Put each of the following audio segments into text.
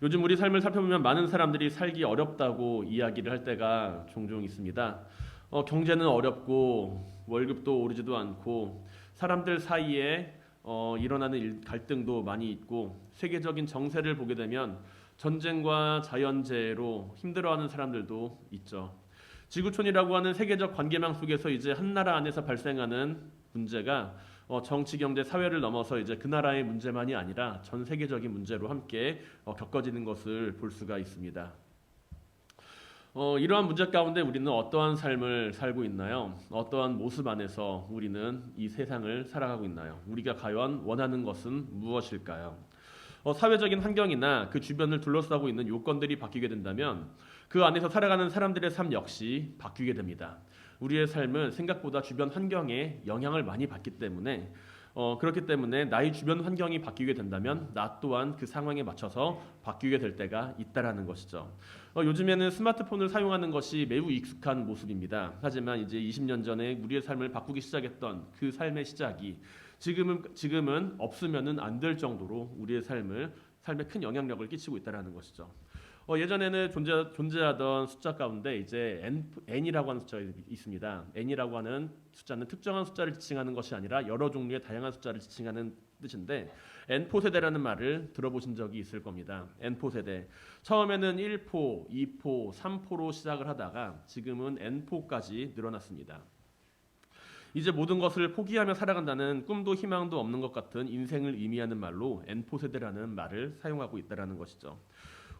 요즘 우리 삶을 살펴보면 많은 사람들이 살기 어렵다고 이야기를 할 때가 종종 있습니다. 경제는 어렵고 월급도 오르지도 않고 사람들 사이에 일어나는 갈등도 많이 있고 세계적인 정세를 보게 되면 전쟁과 자연재해로 힘들어하는 사람들도 있죠. 지구촌이라고 하는 세계적 관계망 속에서 이제 한 나라 안에서 발생하는 문제가 정치, 경제, 사회를 넘어서 이제 그 나라의 문제만이 아니라 전 세계적인 문제로 함께 겪어지는 것을 볼 수가 있습니다. 이러한 문제 가운데 우리는 어떠한 삶을 살고 있나요? 어떠한 모습 안에서 우리는 이 세상을 살아가고 있나요? 우리가 과연 원하는 것은 무엇일까요? 사회적인 환경이나 그 주변을 둘러싸고 있는 요건들이 바뀌게 된다면 그 안에서 살아가는 사람들의 삶 역시 바뀌게 됩니다. 우리의 삶은 생각보다 주변 환경에 영향을 많이 받기 때문에 그렇기 때문에 나의 주변 환경이 바뀌게 된다면 나 또한 그 상황에 맞춰서 바뀌게 될 때가 있다라는 것이죠. 요즘에는 스마트폰을 사용하는 것이 매우 익숙한 모습입니다. 하지만 이제 20년 전에 우리의 삶을 바꾸기 시작했던 그 삶의 시작이 지금은 없으면은 안 될 정도로 우리의 삶에 큰 영향력을 끼치고 있다라는 것이죠. 예전에는 존재하던 숫자 가운데 이제 n이라고 하는 숫자가 있습니다. n이라고 하는 숫자는 특정한 숫자를 지칭하는 것이 아니라 여러 종류의 다양한 숫자를 지칭하는 뜻인데 n포 세대라는 말을 들어보신 적이 있을 겁니다. n포 세대. 처음에는 1포, 2포, 3포로 시작을 하다가 지금은 n포까지 늘어났습니다. 이제 모든 것을 포기하며 살아간다는 꿈도 희망도 없는 것 같은 인생을 의미하는 말로 n포 세대라는 말을 사용하고 있다라는 것이죠.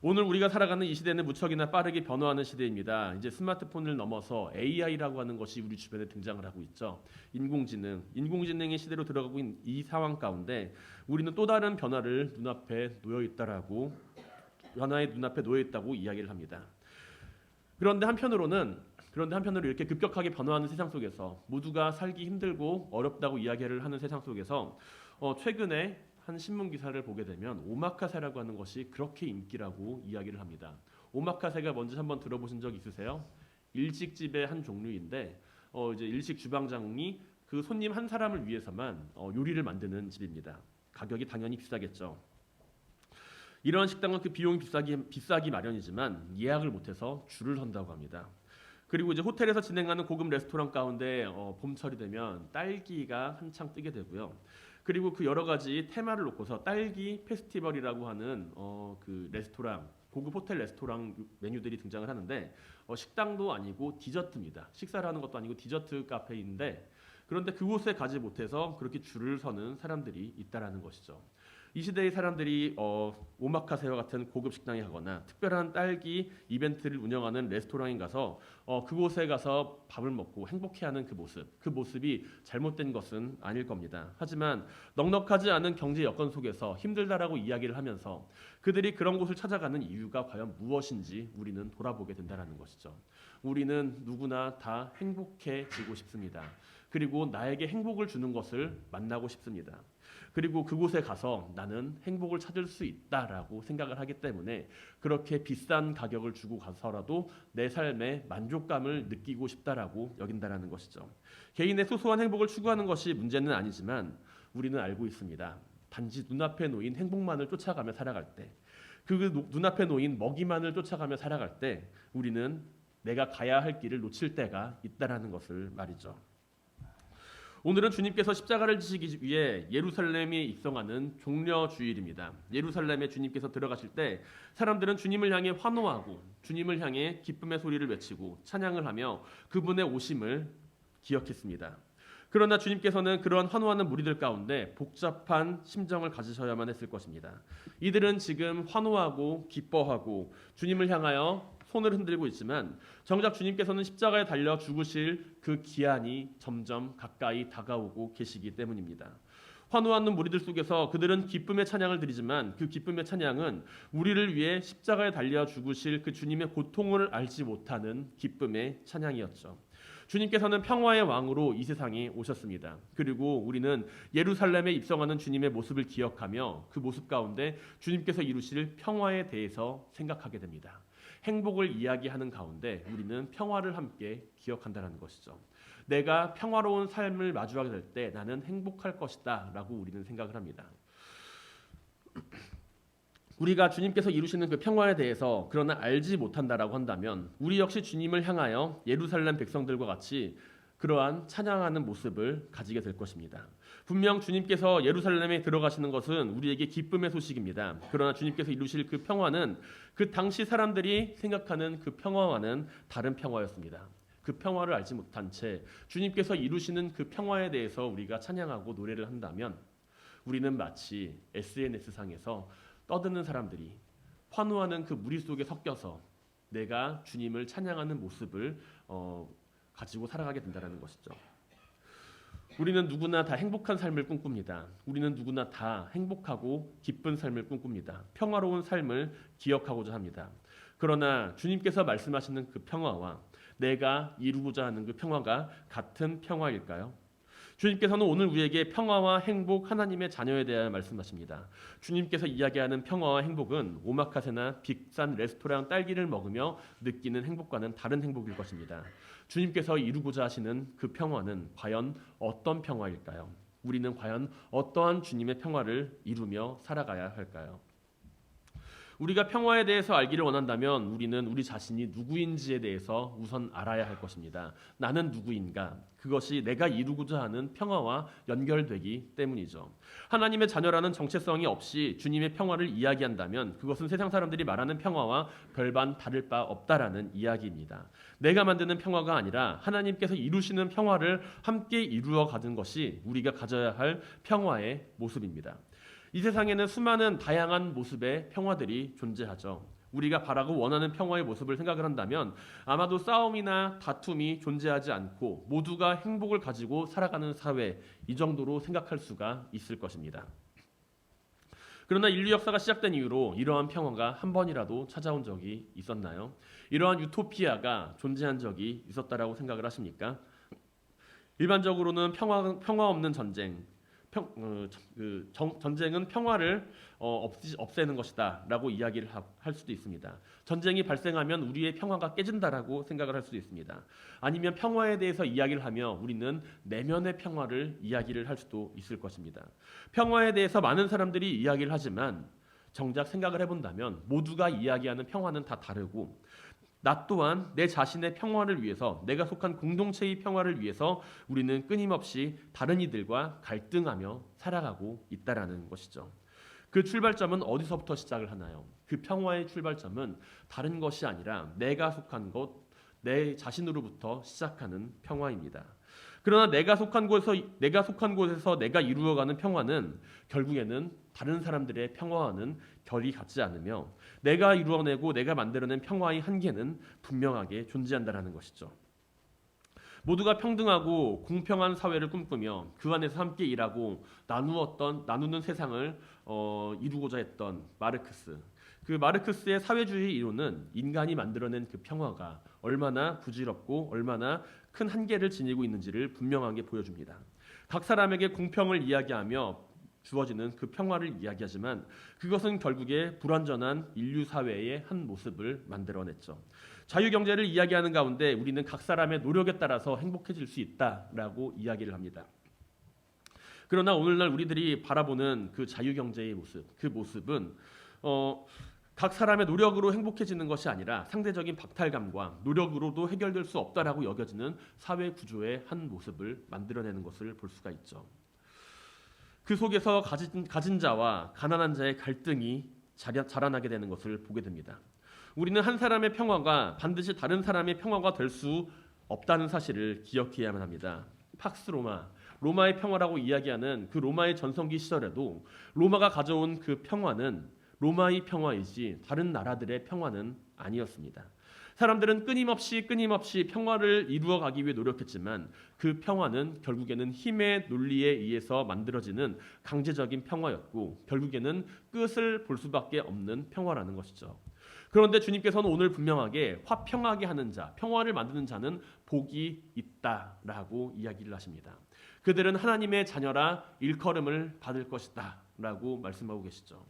오늘 우리가 살아가는 이 시대는 무척이나 빠르게 변화하는 시대입니다. 이제 스마트폰을 넘어서 AI라고 하는 것이 우리 주변에 등장을 하고 있죠. 인공지능의 시대로 들어가고 있는 이 상황 가운데 우리는 또 다른 변화의 눈앞에 놓여 있다고 이야기를 합니다. 그런데 한편으로 이렇게 급격하게 변화하는 세상 속에서 모두가 살기 힘들고 어렵다고 이야기를 하는 세상 속에서 최근에 한 신문 기사를 보게 되면 오마카세라고 하는 것이 그렇게 인기라고 이야기를 합니다. 오마카세가 뭔지 한번 들어보신 적 있으세요? 일식집의 한 종류인데 이제 일식 주방장이 그 손님 한 사람을 위해서만 요리를 만드는 집입니다. 가격이 당연히 비싸겠죠. 이런 식당은 그 비용이 비싸기 마련이지만 예약을 못해서 줄을 선다고 합니다. 그리고 이제 호텔에서 진행하는 고급 레스토랑 가운데 봄철이 되면 딸기가 한창 뜨게 되고요. 그리고 그 여러 가지 테마를 놓고서 딸기 페스티벌이라고 하는 그 레스토랑 고급 호텔 레스토랑 메뉴들이 등장을 하는데 식당도 아니고 디저트입니다. 식사를 하는 것도 아니고 디저트 카페인데 그런데 그곳에 가지 못해서 그렇게 줄을 서는 사람들이 있다라는 것이죠. 이 시대의 사람들이 오마카세와 같은 고급 식당에 가거나 특별한 딸기 이벤트를 운영하는 레스토랑에 가서 그곳에 가서 밥을 먹고 행복해하는 그 모습이 잘못된 것은 아닐 겁니다. 하지만 넉넉하지 않은 경제 여건 속에서 힘들다라고 이야기를 하면서 그들이 그런 곳을 찾아가는 이유가 과연 무엇인지 우리는 돌아보게 된다는 것이죠. 우리는 누구나 다 행복해지고 싶습니다. 그리고 나에게 행복을 주는 것을 만나고 싶습니다. 그리고 그곳에 가서 나는 행복을 찾을 수 있다라고 생각을 하기 때문에 그렇게 비싼 가격을 주고 가서라도 내 삶에 만족감을 느끼고 싶다라고 여긴다라는 것이죠. 개인의 소소한 행복을 추구하는 것이 문제는 아니지만 우리는 알고 있습니다. 단지 눈앞에 놓인 행복만을 쫓아가며 살아갈 때, 그 눈앞에 놓인 먹이만을 쫓아가며 살아갈 때 우리는 내가 가야 할 길을 놓칠 때가 있다라는 것을 말이죠. 오늘은 주님께서 십자가를 지시기 위해 예루살렘에 입성하는 종려주일입니다. 예루살렘에 주님께서 들어가실 때 사람들은 주님을 향해 환호하고 주님을 향해 기쁨의 소리를 외치고 찬양을 하며 그분의 오심을 기억했습니다. 그러나 주님께서는 그러한 환호하는 무리들 가운데 복잡한 심정을 가지셔야만 했을 것입니다. 이들은 지금 환호하고 기뻐하고 주님을 향하여 손을 흔들고 있지만 정작 주님께서는 십자가에 달려 죽으실 그 기한이 점점 가까이 다가오고 계시기 때문입니다. 환호하는 무리들 속에서 그들은 기쁨의 찬양을 드리지만 그 기쁨의 찬양은 우리를 위해 십자가에 달려 죽으실 그 주님의 고통을 알지 못하는 기쁨의 찬양이었죠. 주님께서는 평화의 왕으로 이 세상에 오셨습니다. 그리고 우리는 예루살렘에 입성하는 주님의 모습을 기억하며 그 모습 가운데 주님께서 이루실 평화에 대해서 생각하게 됩니다. 행복을 이야기하는 가운데 우리는 평화를 함께 기억한다는 것이죠. 내가 평화로운 삶을 마주하게 될 때 나는 행복할 것이다 라고 우리는 생각을 합니다. 우리가 주님께서 이루시는 그 평화에 대해서 그러나 알지 못한다라고 한다면 우리 역시 주님을 향하여 예루살렘 백성들과 같이 그러한 찬양하는 모습을 가지게 될 것입니다. 분명 주님께서 예루살렘에 들어가시는 것은 우리에게 기쁨의 소식입니다. 그러나 주님께서 이루실 그 평화는 그 당시 사람들이 생각하는 그 평화와는 다른 평화였습니다. 그 평화를 알지 못한 채 주님께서 이루시는 그 평화에 대해서 우리가 찬양하고 노래를 한다면 우리는 마치 SNS상에서 떠드는 사람들이 환호하는 그 무리 속에 섞여서 내가 주님을 찬양하는 모습을 가지고 살아가게 된다는 것이죠. 우리는 누구나 다 행복한 삶을 꿈꿉니다. 우리는 누구나 다 행복하고 기쁜 삶을 꿈꿉니다. 평화로운 삶을 기억하고자 합니다. 그러나 주님께서 말씀하시는 그 평화와 내가 이루고자 하는 그 평화가 같은 평화일까요? 주님께서는 오늘 우리에게 평화와 행복, 하나님의 자녀에 대하여 말씀하십니다. 주님께서 이야기하는 평화와 행복은 오마카세나 비싼 레스토랑 딸기를 먹으며 느끼는 행복과는 다른 행복일 것입니다. 주님께서 이루고자 하시는 그 평화는 과연 어떤 평화일까요? 우리는 과연 어떠한 주님의 평화를 이루며 살아가야 할까요? 우리가 평화에 대해서 알기를 원한다면 우리는 우리 자신이 누구인지에 대해서 우선 알아야 할 것입니다. 나는 누구인가? 그것이 내가 이루고자 하는 평화와 연결되기 때문이죠. 하나님의 자녀라는 정체성이 없이 주님의 평화를 이야기한다면 그것은 세상 사람들이 말하는 평화와 별반 다를 바 없다라는 이야기입니다. 내가 만드는 평화가 아니라 하나님께서 이루시는 평화를 함께 이루어 가는 것이 우리가 가져야 할 평화의 모습입니다. 이 세상에는 수많은 다양한 모습의 평화들이 존재하죠. 우리가 바라고 원하는 평화의 모습을 생각을 한다면 아마도 싸움이나 다툼이 존재하지 않고 모두가 행복을 가지고 살아가는 사회, 이 정도로 생각할 수가 있을 것입니다. 그러나 인류 역사가 시작된 이후로 이러한 평화가 한 번이라도 찾아온 적이 있었나요? 이러한 유토피아가 존재한 적이 있었다라고 생각을 하십니까? 일반적으로는 평화 없는 전쟁, 전쟁은 평화를 없애는 것이다라고 이야기를 할 수도 있습니다. 전쟁이 발생하면 우리의 평화가 깨진다라고 생각을 할 수도 있습니다. 아니면 평화에 대해서 이야기를 하며 우리는 내면의 평화를 이야기를 할 수도 있을 것입니다. 평화에 대해서 많은 사람들이 이야기를 하지만 정작 생각을 해본다면 모두가 이야기하는 평화는 다 다르고 나 또한 내 자신의 평화를 위해서 내가 속한 공동체의 평화를 위해서 우리는 끊임없이 다른 이들과 갈등하며 살아가고 있다라는 것이죠. 그 출발점은 어디서부터 시작을 하나요? 그 평화의 출발점은 다른 것이 아니라 내가 속한 것, 내 자신으로부터 시작하는 평화입니다. 그러나 내가 속한 곳에서 내가 이루어가는 평화는 결국에는 다른 사람들의 평화와는 결이 같지 않으며 내가 이루어내고 내가 만들어낸 평화의 한계는 분명하게 존재한다는 것이죠. 모두가 평등하고 공평한 사회를 꿈꾸며 그 안에서 함께 일하고 나누는 세상을 이루고자 했던 마르크스. 그 마르크스의 사회주의 이론은 인간이 만들어낸 그 평화가 얼마나 부질없고 얼마나 큰 한계를 지니고 있는지를 분명하게 보여줍니다. 각 사람에게 공평을 이야기하며 주어지는 그 평화를 이야기하지만 그것은 결국에 불완전한 인류 사회의 한 모습을 만들어냈죠. 자유경제를 이야기하는 가운데 우리는 각 사람의 노력에 따라서 행복해질 수 있다라고 이야기를 합니다. 그러나 오늘날 우리들이 바라보는 그 자유경제의 모습, 그 모습은 각 사람의 노력으로 행복해지는 것이 아니라 상대적인 박탈감과 노력으로도 해결될 수 없다라고 여겨지는 사회 구조의 한 모습을 만들어내는 것을 볼 수가 있죠. 그 속에서 가진 자와 가난한 자의 갈등이 자라나게 되는 것을 보게 됩니다. 우리는 한 사람의 평화가 반드시 다른 사람의 평화가 될 수 없다는 사실을 기억해야만 합니다. 팍스 로마의 평화라고 이야기하는 그 로마의 전성기 시절에도 로마가 가져온 그 평화는 로마의 평화이지 다른 나라들의 평화는 아니었습니다. 사람들은 끊임없이 평화를 이루어가기 위해 노력했지만 그 평화는 결국에는 힘의 논리에 의해서 만들어지는 강제적인 평화였고 결국에는 끝을 볼 수밖에 없는 평화라는 것이죠. 그런데 주님께서는 오늘 분명하게 화평하게 하는 자, 평화를 만드는 자는 복이 있다라고 이야기를 하십니다. 그들은 하나님의 자녀라 일컬음을 받을 것이다 라고 말씀하고 계시죠.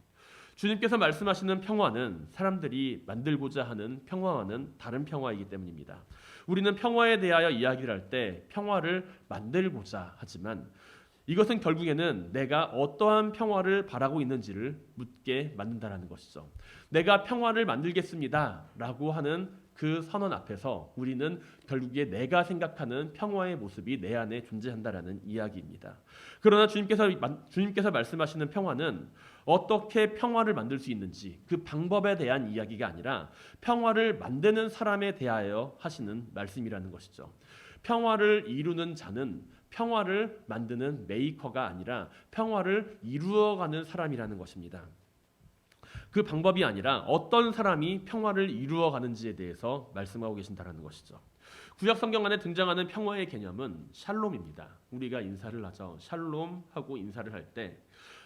주님께서 말씀하시는 평화는 사람들이 만들고자 하는 평화와는 다른 평화이기 때문입니다. 우리는 평화에 대하여 이야기를 할 때 평화를 만들고자 하지만 이것은 결국에는 내가 어떠한 평화를 바라고 있는지를 묻게 만든다라는 것이죠. 내가 평화를 만들겠습니다라고 하는 그 선언 앞에서 우리는 결국에 내가 생각하는 평화의 모습이 내 안에 존재한다라는 이야기입니다. 그러나 주님께서 말씀하시는 평화는 어떻게 평화를 만들 수 있는지 그 방법에 대한 이야기가 아니라 평화를 만드는 사람에 대하여 하시는 말씀이라는 것이죠. 평화를 이루는 자는 평화를 만드는 메이커가 아니라 평화를 이루어가는 사람이라는 것입니다. 그 방법이 아니라 어떤 사람이 평화를 이루어가는지에 대해서 말씀하고 계신다는 것이죠. 구약 성경 안에 등장하는 평화의 개념은 샬롬입니다. 우리가 인사를 하죠. 샬롬하고 인사를 할 때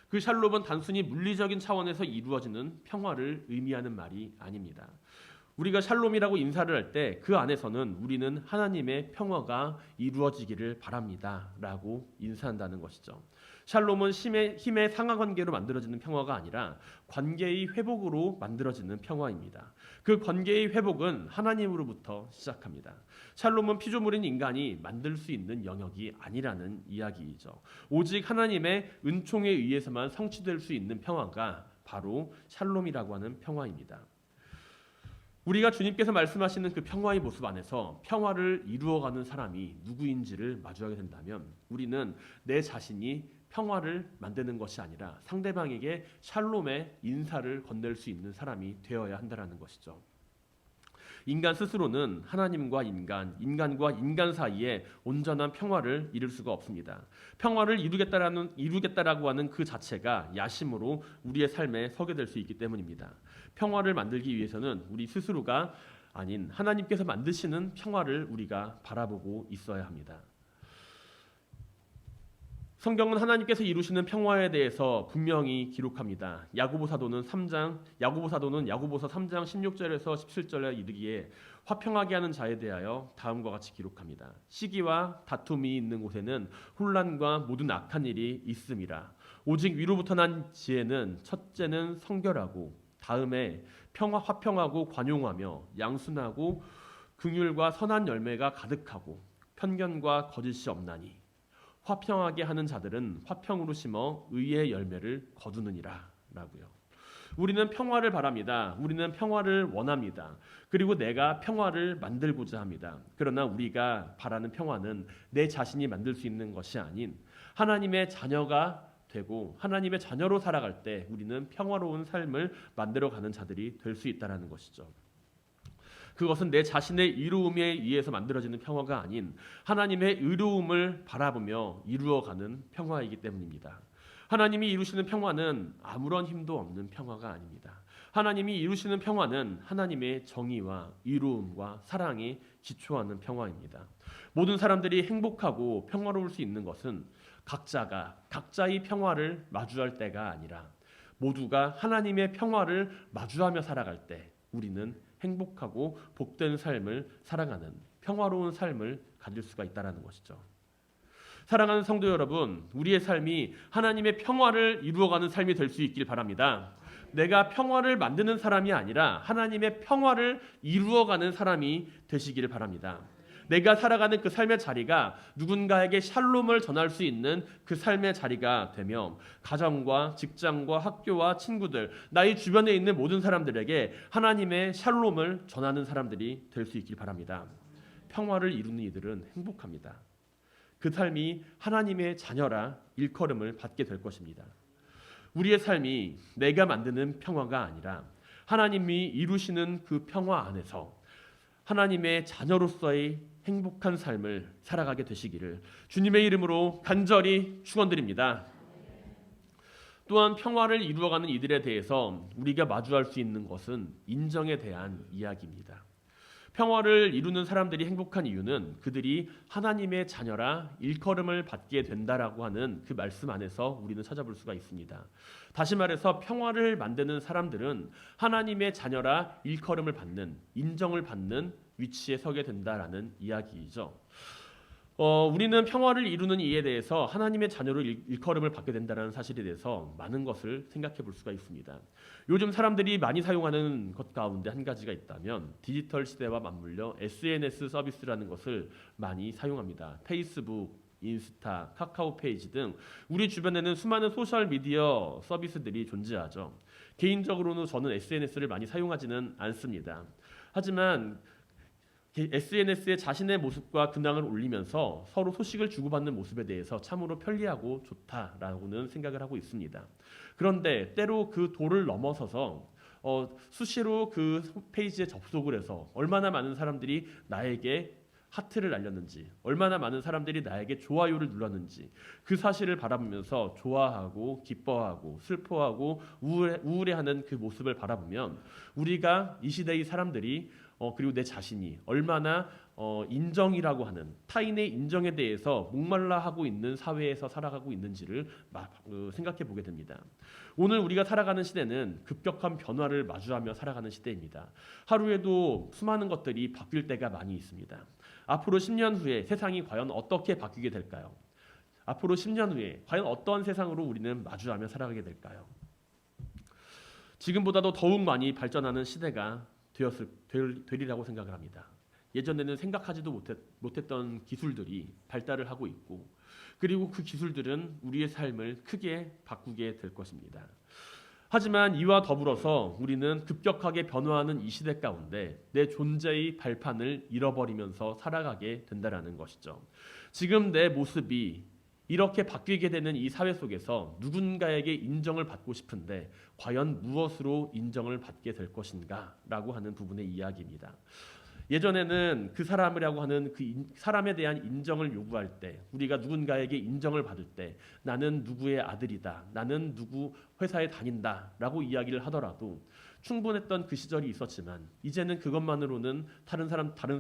그 샬롬은 단순히 물리적인 차원에서 이루어지는 평화를 의미하는 말이 아닙니다. 우리가 샬롬이라고 인사를 할 때 그 안에서는 우리는 하나님의 평화가 이루어지기를 바랍니다 라고 인사한다는 것이죠. 샬롬은 힘의 상하관계로 만들어지는 평화가 아니라 관계의 회복으로 만들어지는 평화입니다. 그 관계의 회복은 하나님으로부터 시작합니다. 샬롬은 피조물인 인간이 만들 수 있는 영역이 아니라는 이야기이죠. 오직 하나님의 은총에 의해서만 성취될 수 있는 평화가 바로 샬롬이라고 하는 평화입니다. 우리가 주님께서 말씀하시는 그 평화의 모습 안에서 평화를 이루어가는 사람이 누구인지를 마주하게 된다면 우리는 내 자신이 평화를 만드는 것이 아니라 상대방에게 샬롬의 인사를 건넬 수 있는 사람이 되어야 한다는 것이죠. 인간 스스로는 하나님과 인간과 인간 사이에 온전한 평화를 이룰 수가 없습니다. 평화를 이루겠다라고 하는 그 자체가 야심으로 우리의 삶에 서게 될 수 있기 때문입니다. 평화를 만들기 위해서는 우리 스스로가 아닌 하나님께서 만드시는 평화를 우리가 바라보고 있어야 합니다. 성경은 하나님께서 이루시는 평화에 대해서 분명히 기록합니다. 야고보 사도는 야고보서 3장 16절에서 17절에 이르기에 화평하게 하는 자에 대하여 다음과 같이 기록합니다. 시기와 다툼이 있는 곳에는 혼란과 모든 악한 일이 있음이라. 오직 위로부터 난 지혜는 첫째는 성결하고 다음에 화평하고 관용하며 양순하고 긍휼과 선한 열매가 가득하고 편견과 거짓이 없나니 화평하게 하는 자들은 화평으로 심어 의의 열매를 거두느니라 라고요. 우리는 평화를 바랍니다. 우리는 평화를 원합니다. 그리고 내가 평화를 만들고자 합니다. 그러나 우리가 바라는 평화는 내 자신이 만들 수 있는 것이 아닌 하나님의 자녀가 되고 하나님의 자녀로 살아갈 때 우리는 평화로운 삶을 만들어가는 자들이 될 수 있다는 것이죠. 그것은 내 자신의 이로움에 의해서 만들어지는 평화가 아닌 하나님의 의로움을 바라보며 이루어가는 평화이기 때문입니다. 하나님이 이루시는 평화는 아무런 힘도 없는 평화가 아닙니다. 하나님이 이루시는 평화는 하나님의 정의와 이로움과 사랑에 기초하는 평화입니다. 모든 사람들이 행복하고 평화로울 수 있는 것은 각자가 각자의 평화를 마주할 때가 아니라 모두가 하나님의 평화를 마주하며 살아갈 때 우리는 행복하고 복된 삶을 살아가는 평화로운 삶을 가질 수가 있다는 것이죠. 사랑하는 성도 여러분, 우리의 삶이 하나님의 평화를 이루어가는 삶이 될 수 있길 바랍니다. 내가 평화를 만드는 사람이 아니라 하나님의 평화를 이루어가는 사람이 되시기를 바랍니다. 내가 살아가는 그 삶의 자리가 누군가에게 샬롬을 전할 수 있는 그 삶의 자리가 되며 가정과 직장과 학교와 친구들, 나의 주변에 있는 모든 사람들에게 하나님의 샬롬을 전하는 사람들이 될 수 있길 바랍니다. 평화를 이루는 이들은 행복합니다. 그 삶이 하나님의 자녀라 일컬음을 받게 될 것입니다. 우리의 삶이 내가 만드는 평화가 아니라 하나님이 이루시는 그 평화 안에서 하나님의 자녀로서의 행복한 삶을 살아가게 되시기를 주님의 이름으로 간절히 축원드립니다. 또한 평화를 이루어가는 이들에 대해서 우리가 마주할 수 있는 것은 인정에 대한 이야기입니다. 평화를 이루는 사람들이 행복한 이유는 그들이 하나님의 자녀라 일컬음을 받게 된다라고 하는 그 말씀 안에서 우리는 찾아볼 수가 있습니다. 다시 말해서 평화를 만드는 사람들은 하나님의 자녀라 일컬음을 받는, 인정을 받는 위치에 서게 된다라는 이야기이죠. 우리는 평화를 이루는 이에 대해서 하나님의 자녀로 일컬음을 받게 된다는 사실에 대해서 많은 것을 생각해 볼 수가 있습니다. 요즘 사람들이 많이 사용하는 것 가운데 한 가지가 있다면 디지털 시대와 맞물려 SNS 서비스라는 것을 많이 사용합니다. 페이스북, 인스타, 카카오 페이지 등 우리 주변에는 수많은 소셜 미디어 서비스들이 존재하죠. 개인적으로는 저는 SNS를 많이 사용하지는 않습니다. 하지만 SNS에 자신의 모습과 근황을 올리면서 서로 소식을 주고받는 모습에 대해서 참으로 편리하고 좋다라고는 생각을 하고 있습니다. 그런데 때로 그 도를 넘어서서 수시로 그 페이지에 접속을 해서 얼마나 많은 사람들이 나에게 하트를 날렸는지, 얼마나 많은 사람들이 나에게 좋아요를 눌렀는지 그 사실을 바라보면서 좋아하고 기뻐하고 슬퍼하고 우울해하는 그 모습을 바라보면 우리가 이 시대의 사람들이 그리고 내 자신이 얼마나 인정이라고 하는 타인의 인정에 대해서 목말라 하고 있는 사회에서 살아가고 있는지를 생각해 보게 됩니다. 오늘 우리가 살아가는 시대는 급격한 변화를 마주하며 살아가는 시대입니다. 하루에도 수많은 것들이 바뀔 때가 많이 있습니다. 앞으로 10년 후에 세상이 과연 어떻게 바뀌게 될까요? 앞으로 10년 후에 과연 어떠한 세상으로 우리는 마주하며 살아가게 될까요? 지금보다도 더욱 많이 발전하는 시대가 되리라고 생각을 합니다. 예전에는 생각하지도 못했던 기술들이 발달을 하고 있고 그리고 그 기술들은 우리의 삶을 크게 바꾸게 될 것입니다. 하지만 이와 더불어서 우리는 급격하게 변화하는 이 시대 가운데 내 존재의 발판을 잃어버리면서 살아가게 된다는 것이죠. 지금 내 모습이 이렇게 바뀌게 되는 이 사회 속에서 누군가에게 인정을 받고 싶은데 과연 무엇으로 인정을 받게 될 것인가 라고 하는 부분의 이야기입니다. 예전에는 그 사람이라고 하는 그 사람에 대한 인정을 요구할 때 우리가 누군가에게 인정을 받을 때 나는 누구의 아들이다, 나는 누구 회사에 다닌다 라고 이야기를 하더라도 충분했던 그 시절이 있었지만 이제는 그것만으로는 다른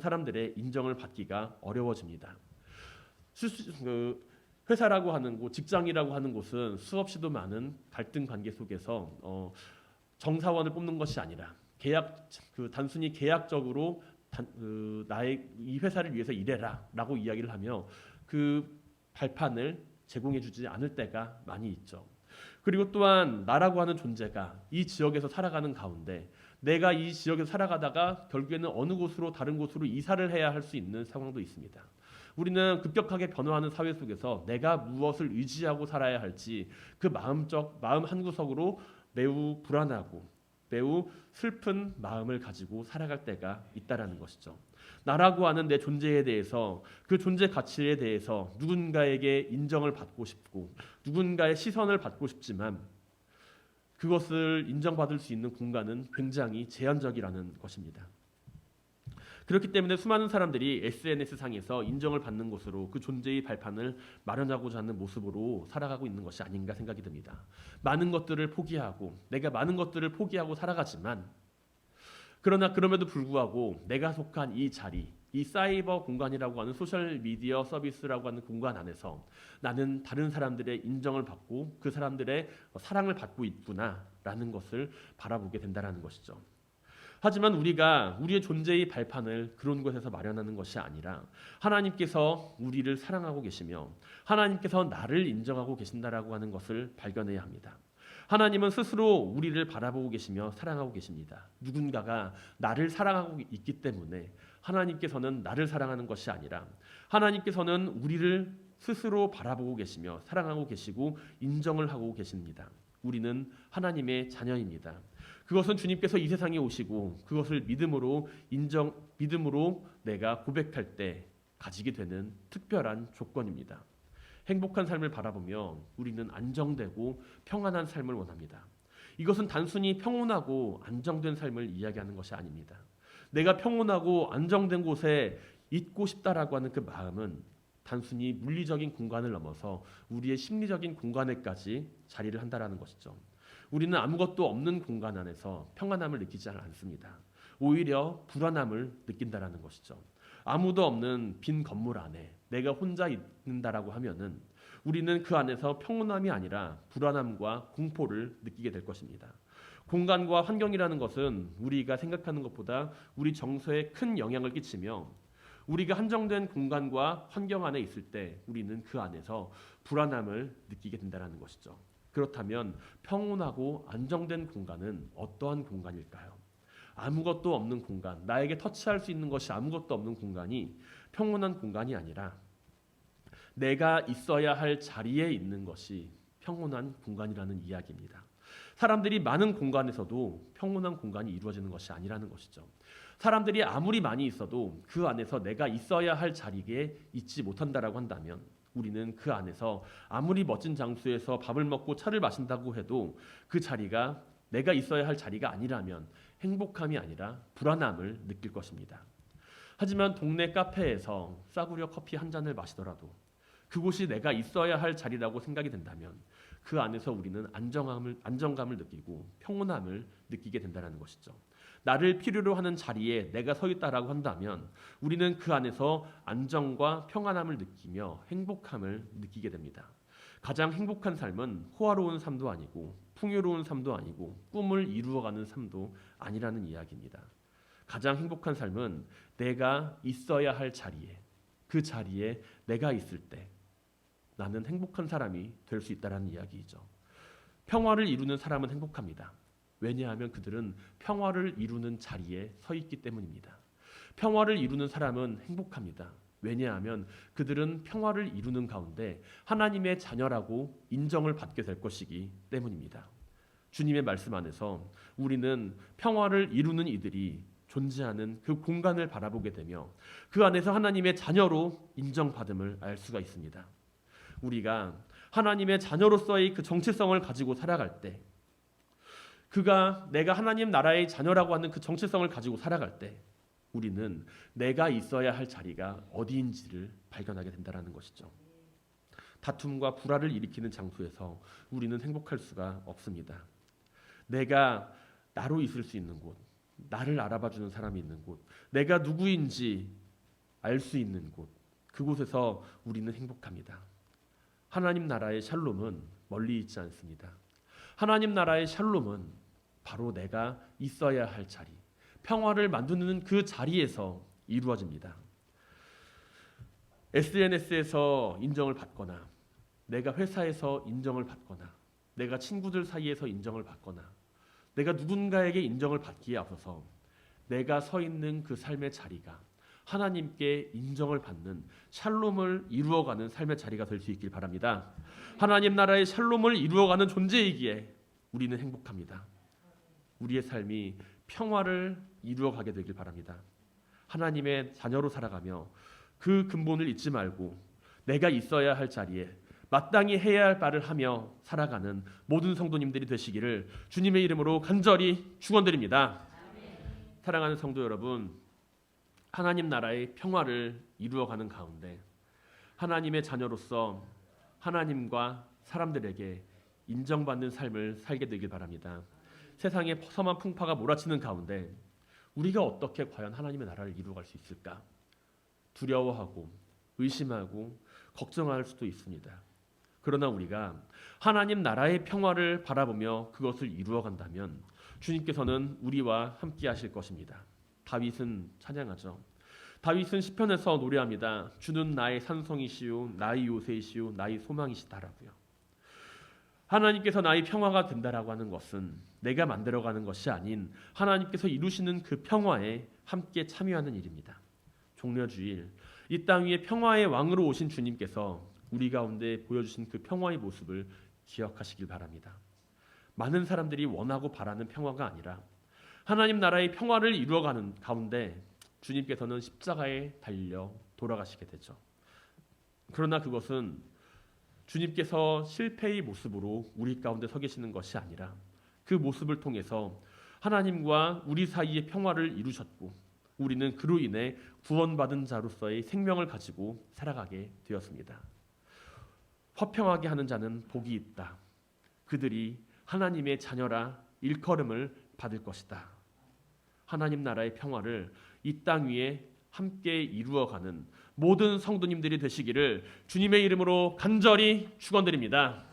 사람들의 인정을 받기가 어려워집니다. 회사라고 하는 곳, 직장이라고 하는 곳은 수없이도 많은 갈등 관계 속에서 정사원을 뽑는 것이 아니라 단순히 계약적으로 나의 이 회사를 위해서 일해라라고 이야기를 하며 그 발판을 제공해주지 않을 때가 많이 있죠. 그리고 또한 나라고 하는 존재가 이 지역에서 살아가는 가운데 내가 이 지역에서 살아가다가 결국에는 어느 곳으로 다른 곳으로 이사를 해야 할 수 있는 상황도 있습니다. 우리는 급격하게 변화하는 사회 속에서 내가 무엇을 의지하고 살아야 할지 그 마음 한구석으로 매우 불안하고 매우 슬픈 마음을 가지고 살아갈 때가 있다라는 것이죠. 나라고 하는 내 존재에 대해서 그 존재 가치에 대해서 누군가에게 인정을 받고 싶고 누군가의 시선을 받고 싶지만 그것을 인정받을 수 있는 공간은 굉장히 제한적이라는 것입니다. 그렇기 때문에 수많은 사람들이 SNS상에서 인정을 받는 곳으로 그 존재의 발판을 마련하고자 하는 모습으로 살아가고 있는 것이 아닌가 생각이 듭니다. 내가 많은 것들을 포기하고 살아가지만 그러나 그럼에도 불구하고 내가 속한 이 자리, 이 사이버 공간이라고 하는 소셜 미디어 서비스라고 하는 공간 안에서 나는 다른 사람들의 인정을 받고 그 사람들의 사랑을 받고 있구나라는 것을 바라보게 된다는 것이죠. 하지만 우리가 우리의 존재의 발판을 그런 곳에서 마련하는 것이 아니라 하나님께서 우리를 사랑하고 계시며 하나님께서 나를 인정하고 계신다라고 하는 것을 발견해야 합니다. 하나님은 스스로 우리를 바라보고 계시며 사랑하고 계십니다. 누군가가 나를 사랑하고 있기 때문에 하나님께서는 나를 사랑하는 것이 아니라 하나님께서는 우리를 스스로 바라보고 계시며 사랑하고 계시고 인정을 하고 계십니다. 우리는 하나님의 자녀입니다. 그것은 주님께서 이 세상에 오시고 그것을 믿음으로 내가 고백할 때 가지게 되는 특별한 조건입니다. 행복한 삶을 바라보며 우리는 안정되고 평안한 삶을 원합니다. 이것은 단순히 평온하고 안정된 삶을 이야기하는 것이 아닙니다. 내가 평온하고 안정된 곳에 있고 싶다라고 하는 그 마음은 단순히 물리적인 공간을 넘어서 우리의 심리적인 공간에까지 자리를 한다라는 것이죠. 우리는 아무것도 없는 공간 안에서 평안함을 느끼지 않습니다. 오히려 불안함을 느낀다라는 것이죠. 아무도 없는 빈 건물 안에 내가 혼자 있는다라고 하면은 우리는 그 안에서 평온함이 아니라 불안함과 공포를 느끼게 될 것입니다. 공간과 환경이라는 것은 우리가 생각하는 것보다 우리 정서에 큰 영향을 끼치며 우리가 한정된 공간과 환경 안에 있을 때 우리는 그 안에서 불안함을 느끼게 된다는 것이죠. 그렇다면 평온하고 안정된 공간은 어떠한 공간일까요? 아무것도 없는 공간, 나에게 터치할 수 있는 것이 아무것도 없는 공간이 평온한 공간이 아니라 내가 있어야 할 자리에 있는 것이 평온한 공간이라는 이야기입니다. 사람들이 많은 공간에서도 평온한 공간이 이루어지는 것이 아니라는 것이죠. 사람들이 아무리 많이 있어도 그 안에서 내가 있어야 할 자리에 있지 못한다라고 한다면 우리는 그 안에서 아무리 멋진 장소에서 밥을 먹고 차를 마신다고 해도 그 자리가 내가 있어야 할 자리가 아니라면 행복함이 아니라 불안함을 느낄 것입니다. 하지만 동네 카페에서 싸구려 커피 한 잔을 마시더라도 그곳이 내가 있어야 할 자리라고 생각이 된다면 그 안에서 우리는 안정감을 느끼고 평온함을 느끼게 된다는 것이죠. 나를 필요로 하는 자리에 내가 서 있다라고 한다면 우리는 그 안에서 안정과 평안함을 느끼며 행복함을 느끼게 됩니다. 가장 행복한 삶은 호화로운 삶도 아니고 풍요로운 삶도 아니고 꿈을 이루어가는 삶도 아니라는 이야기입니다. 가장 행복한 삶은 내가 있어야 할 자리에, 그 자리에 내가 있을 때 나는 행복한 사람이 될 수 있다는 이야기이죠. 평화를 이루는 사람은 행복합니다. 왜냐하면 그들은 평화를 이루는 자리에 서 있기 때문입니다. 평화를 이루는 사람은 행복합니다. 왜냐하면 그들은 평화를 이루는 가운데 하나님의 자녀라고 인정을 받게 될 것이기 때문입니다. 주님의 말씀 안에서 우리는 평화를 이루는 이들이 존재하는 그 공간을 바라보게 되며 그 안에서 하나님의 자녀로 인정받음을 알 수가 있습니다. 우리가 하나님의 자녀로서의 그 정체성을 가지고 살아갈 때 내가 하나님 나라의 자녀라고 하는 그 정체성을 가지고 살아갈 때 우리는 내가 있어야 할 자리가 어디인지를 발견하게 된다는 것이죠. 다툼과 불화를 일으키는 장소에서 우리는 행복할 수가 없습니다. 내가 나로 있을 수 있는 곳, 나를 알아봐주는 사람이 있는 곳, 내가 누구인지 알 수 있는 곳, 그곳에서 우리는 행복합니다. 하나님 나라의 샬롬은 멀리 있지 않습니다. 하나님 나라의 샬롬은 바로 내가 있어야 할 자리, 평화를 만드는 그 자리에서 이루어집니다. SNS에서 인정을 받거나 내가 회사에서 인정을 받거나 내가 친구들 사이에서 인정을 받거나 내가 누군가에게 인정을 받기에 앞서서 내가 서 있는 그 삶의 자리가 하나님께 인정을 받는 샬롬을 이루어가는 삶의 자리가 될 수 있길 바랍니다. 하나님 나라의 샬롬을 이루어가는 존재이기에 우리는 행복합니다. 우리의 삶이 평화를 이루어가게 되길 바랍니다. 하나님의 자녀로 살아가며 그 근본을 잊지 말고 내가 있어야 할 자리에 마땅히 해야 할 바를 하며 살아가는 모든 성도님들이 되시기를 주님의 이름으로 간절히 축원드립니다. 사랑하는 성도 여러분, 하나님 나라의 평화를 이루어가는 가운데 하나님의 자녀로서 하나님과 사람들에게 인정받는 삶을 살게 되길 바랍니다. 세상에 험한 풍파가 몰아치는 가운데 우리가 어떻게 과연 하나님의 나라를 이루어갈 수 있을까? 두려워하고 의심하고 걱정할 수도 있습니다. 그러나 우리가 하나님 나라의 평화를 바라보며 그것을 이루어간다면 주님께서는 우리와 함께 하실 것입니다. 다윗은 찬양하죠. 다윗은 시편에서 노래합니다. 주는 나의 산성이시요 나의 요새이시요 나의 소망이시다라고요. 하나님께서 나의 평화가 된다라고 하는 것은 내가 만들어가는 것이 아닌 하나님께서 이루시는 그 평화에 함께 참여하는 일입니다. 종려주일 이 땅 위에 평화의 왕으로 오신 주님께서 우리 가운데 보여주신 그 평화의 모습을 기억하시길 바랍니다. 많은 사람들이 원하고 바라는 평화가 아니라 하나님 나라의 평화를 이루어가는 가운데 주님께서는 십자가에 달려 돌아가시게 되죠. 그러나 그것은 주님께서 실패의 모습으로 우리 가운데 서 계시는 것이 아니라 그 모습을 통해서 하나님과 우리 사이의 평화를 이루셨고 우리는 그로 인해 구원받은 자로서의 생명을 가지고 살아가게 되었습니다. 화평하게 하는 자는 복이 있다. 그들이 하나님의 자녀라 일컬음을 받을 것이다. 하나님 나라의 평화를 이 땅 위에 함께 이루어가는 모든 성도님들이 되시기를 주님의 이름으로 간절히 축원드립니다.